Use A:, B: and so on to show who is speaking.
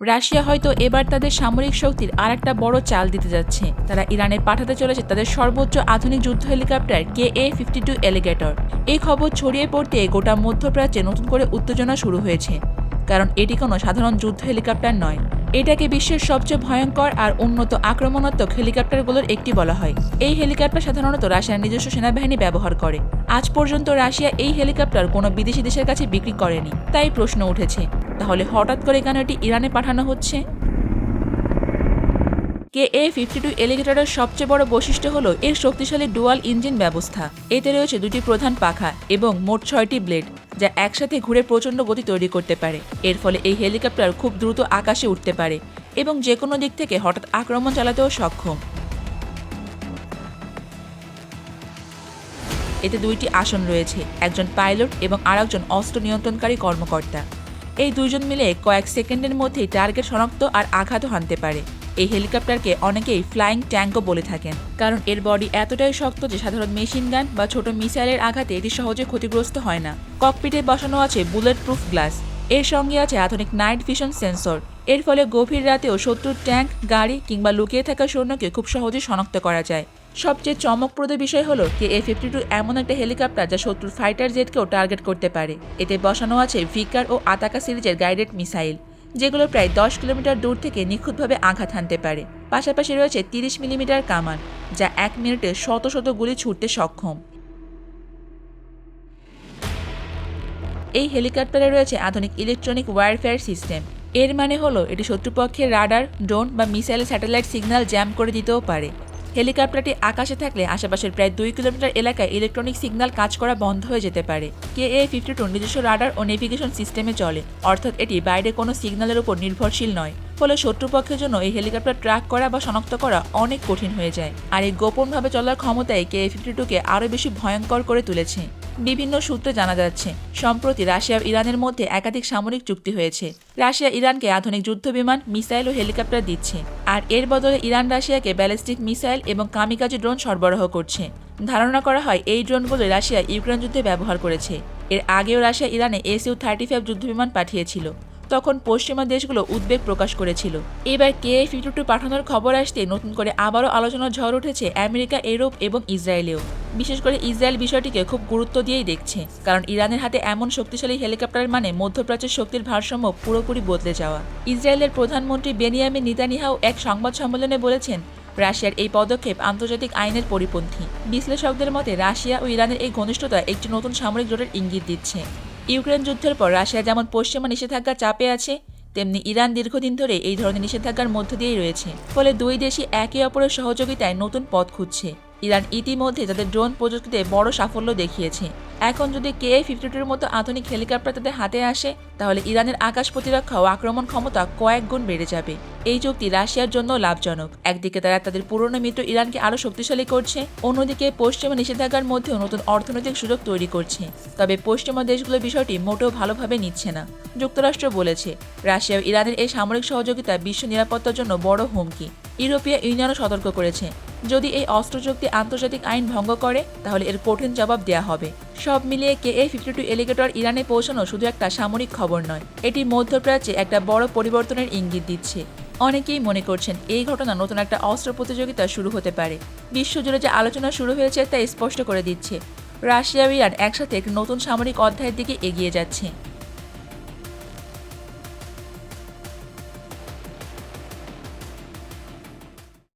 A: Russia হয়তো এবার তাদের সামরিক শক্তির আরেকটা বড় চাল দিতে যাচ্ছে। তারা ইরানে পাঠাতে চলেছে তাদের সর্বোচ্চ আধুনিক যুদ্ধ হেলিকপ্টার KA-52 এলিগেটর। এই খবর ছড়িয়ে পড়তে গোটা মধ্যপ্রাচ্যে নতুন করে উত্তেজনা শুরু হয়েছে, কারণ এটি কোনো সাধারণ যুদ্ধ হেলিকপ্টার নয়। এটাকে বিশ্বের সবচেয়ে ভয়ঙ্কর আর উন্নত আক্রমণাত্মক হেলিকপ্টারগুলোর একটি বলা হয়। এই হেলিকপ্টার সাধারণত রাশিয়ার নিজস্ব সেনাবাহিনী ব্যবহার করে। আজ পর্যন্ত রাশিয়া এই হেলিকপ্টার কোনো বিদেশি দেশের কাছে বিক্রি করেনি। তাই প্রশ্ন উঠেছে, তাহলে হঠাৎ করে কেন এটি ইরানে পাঠানো হচ্ছে? KA-52 এলিগেটরের সবচেয়ে বড় বৈশিষ্ট্য হল এর শক্তিশালী ডুয়াল ইঞ্জিন ব্যবস্থা। এতে রয়েছে দুটি প্রধান পাখা এবং মোট 6টি ব্লেড, যা একসাথে ঘুরে প্রচণ্ড গতি তৈরি করতে পারে। এর ফলে এই হেলিকপ্টার খুব দ্রুত আকাশে উঠতে পারে এবং যে কোনো দিক থেকে হঠাৎ আক্রমণ চালাতেও সক্ষম। এতে দুইটি আসন রয়েছে, একজন পাইলট এবং আরেকজন অস্ত্র নিয়ন্ত্রণকারী কর্মকর্তা। এই দুইজন মিলে কয়েক সেকেন্ডের মধ্যেই টার্গেট শনাক্ত আর আঘাতও হানতে পারে। এই হেলিকপ্টারকে অনেকেই ফ্লাইং ট্যাঙ্কও বলে থাকেন, কারণ এর বডি এতটাই শক্ত যে সাধারণ মেশিন গান বা ছোট মিসাইলের আঘাতে এটি সহজে ক্ষতিগ্রস্ত হয় না। ককপিটে বসানো আছে বুলেট প্রুফ গ্লাস। এর সঙ্গে আছে আধুনিক নাইট ভিশন সেন্সর। এর ফলে গভীর রাতেও শত্রুর ট্যাঙ্ক, গাড়ি কিংবা লুকিয়ে থাকা সৈন্যকে খুব সহজে শনাক্ত করা যায়। সবচেয়ে চমকপ্রদ বিষয় হলো KA-52 এমন একটা হেলিকপ্টার যা শত্রুর ফাইটার জেটকেও টার্গেট করতে পারে। এতে বসানো আছে ভিকার ও আতাকা সিরিজের গাইডেড মিসাইল, যেগুলো প্রায় 10 কিলোমিটার দূর থেকে নিখুঁতভাবে আঘাত হানতে পারে। পাশাপাশি রয়েছে 30 মিলিমিটার কামান, যা 1 মিনিটে শত শত গুলি ছুটতে সক্ষম। এই হেলিকপ্টারে রয়েছে আধুনিক ইলেকট্রনিক ওয়ারফেয়ার সিস্টেম। এর মানে হলো এটি শত্রুপক্ষের রাডার, ড্রোন বা মিসাইল স্যাটেলাইট সিগন্যাল জ্যাম করে দিতেও পারে। হেলিকপ্টারটি আকাশে থাকলে আশেপাশের প্রায় 2 কিলোমিটার এলাকায় ইলেকট্রনিক সিগন্যাল কাজ করা বন্ধ হয়ে যেতে পারে। KA-52 নিজস্ব রাডার ও নেভিগেশন সিস্টেমে চলে, অর্থাৎ এটি বাইরে কোনো সিগন্যালের উপর নির্ভরশীল নয়। ফলে শত্রুপক্ষের জন্য এই হেলিকপ্টার ট্র্যাক করা বা শনাক্ত করা অনেক কঠিন হয়ে যায়। আর এই গোপনভাবে চলার ক্ষমতায় KA-52কে আরও বেশি ভয়ঙ্কর করে তুলেছে। বিভিন্ন সূত্রে জানা যাচ্ছে, সম্প্রতি রাশিয়া ও ইরানের মধ্যে একাধিক সামরিক চুক্তি হয়েছে। রাশিয়া ইরানকে আধুনিক যুদ্ধবিমান, মিসাইল ও হেলিকপ্টার দিচ্ছে, আর এর বদলে ইরান রাশিয়াকে ব্যালিস্টিক মিসাইল এবং কামিকাজি ড্রোন সরবরাহ করছে। ধারণা করা হয় এই ড্রোনগুলো রাশিয়া ইউক্রেন যুদ্ধে ব্যবহার করেছে। এর আগেও রাশিয়া ইরানে SU-35 যুদ্ধবিমান পাঠিয়েছিল। তখন পশ্চিমা দেশগুলো উদ্বেগ প্রকাশ করেছিল। এবার KA-52 পাঠানোর খবর আসতে নতুন করে আবারও আলোচনার ঝড় উঠেছে আমেরিকা, ইউরোপ এবং ইসরায়েলেও। বিশেষ করে ইসরায়েল বিষয়টিকে খুব গুরুত্ব দিয়েই দেখছে, কারণ ইরানের হাতে এমন শক্তিশালী হেলিকপ্টার মানে মধ্যপ্রাচ্যের শক্তির ভারসাম্য পুরোপুরি বদলে যাওয়া। ইসরায়েলের প্রধানমন্ত্রী বেনিয়ামিন নেতানিয়াহু এক সংবাদ সম্মেলনে বলেছেন, রাশিয়ার এই পদক্ষেপ আন্তর্জাতিক আইনের পরিপন্থী। বিশ্লেষকদের মতে রাশিয়া ও ইরানের এই ঘনিষ্ঠতা একটি নতুন সামরিক জোটের ইঙ্গিত দিচ্ছে। ইউক্রেন যুদ্ধের পর রাশিয়া যেমন পশ্চিমা নিষেধাজ্ঞার চাপে আছে, তেমনি ইরান দীর্ঘদিন ধরে এই ধরনের নিষেধাজ্ঞার মধ্য দিয়েই রয়েছে। ফলে দুই দেশই একে অপরের সহযোগিতায় নতুন পথ খুঁজছে। ইরান ইতিমধ্যে তাদের ড্রোন প্রযুক্তিতে বড় সাফল্য দেখিয়েছে। এখন যদি KA-52 মতো আধুনিক হেলিকপ্টার তাদের হাতে আসে, তাহলে ইরানের আকাশ প্রতিরক্ষা ও আক্রমণ ক্ষমতা কয়েক গুণ বেড়ে যাবে। এই চুক্তি রাশিয়ার জন্য লাভজনক। একদিকে তারা তাদের পুরনো মিত্র ইরানকে আরও শক্তিশালী করছে, অন্যদিকে পশ্চিমা নিষেধাজ্ঞার মধ্যেও নতুন অর্থনৈতিক সুযোগ তৈরি করছে। তবে পশ্চিমা দেশগুলো বিষয়টি মোটেও ভালোভাবে নিচ্ছে না। যুক্তরাষ্ট্র বলেছে, রাশিয়া ও ইরানের এই সামরিক সহযোগিতা বিশ্ব নিরাপত্তার জন্য বড় হুমকি। ইউরোপীয় ইউনিয়নও সতর্ক করেছে, যদি এই অস্ত্র চুক্তি আন্তর্জাতিক আইন ভঙ্গ করে, তাহলে এর কঠিন জবাব দেওয়া হবে। সব মিলিয়ে KA-52 এলিগেটর ইরানে পৌঁছানো শুধু একটা সামরিক খবর নয়, এটি মধ্যপ্রাচ্যে একটা বড় পরিবর্তনের ইঙ্গিত দিচ্ছে। অনেকেই মনে করছেন এই ঘটনা নতুন একটা অস্ত্র প্রতিযোগিতা শুরু হতে পারে। বিশ্বজুড়ে যে আলোচনা শুরু হয়েছে তা স্পষ্ট করে দিচ্ছে, রাশিয়া ও ইরান একসাথে একটি নতুন সামরিক অধ্যায়ের দিকে এগিয়ে যাচ্ছে।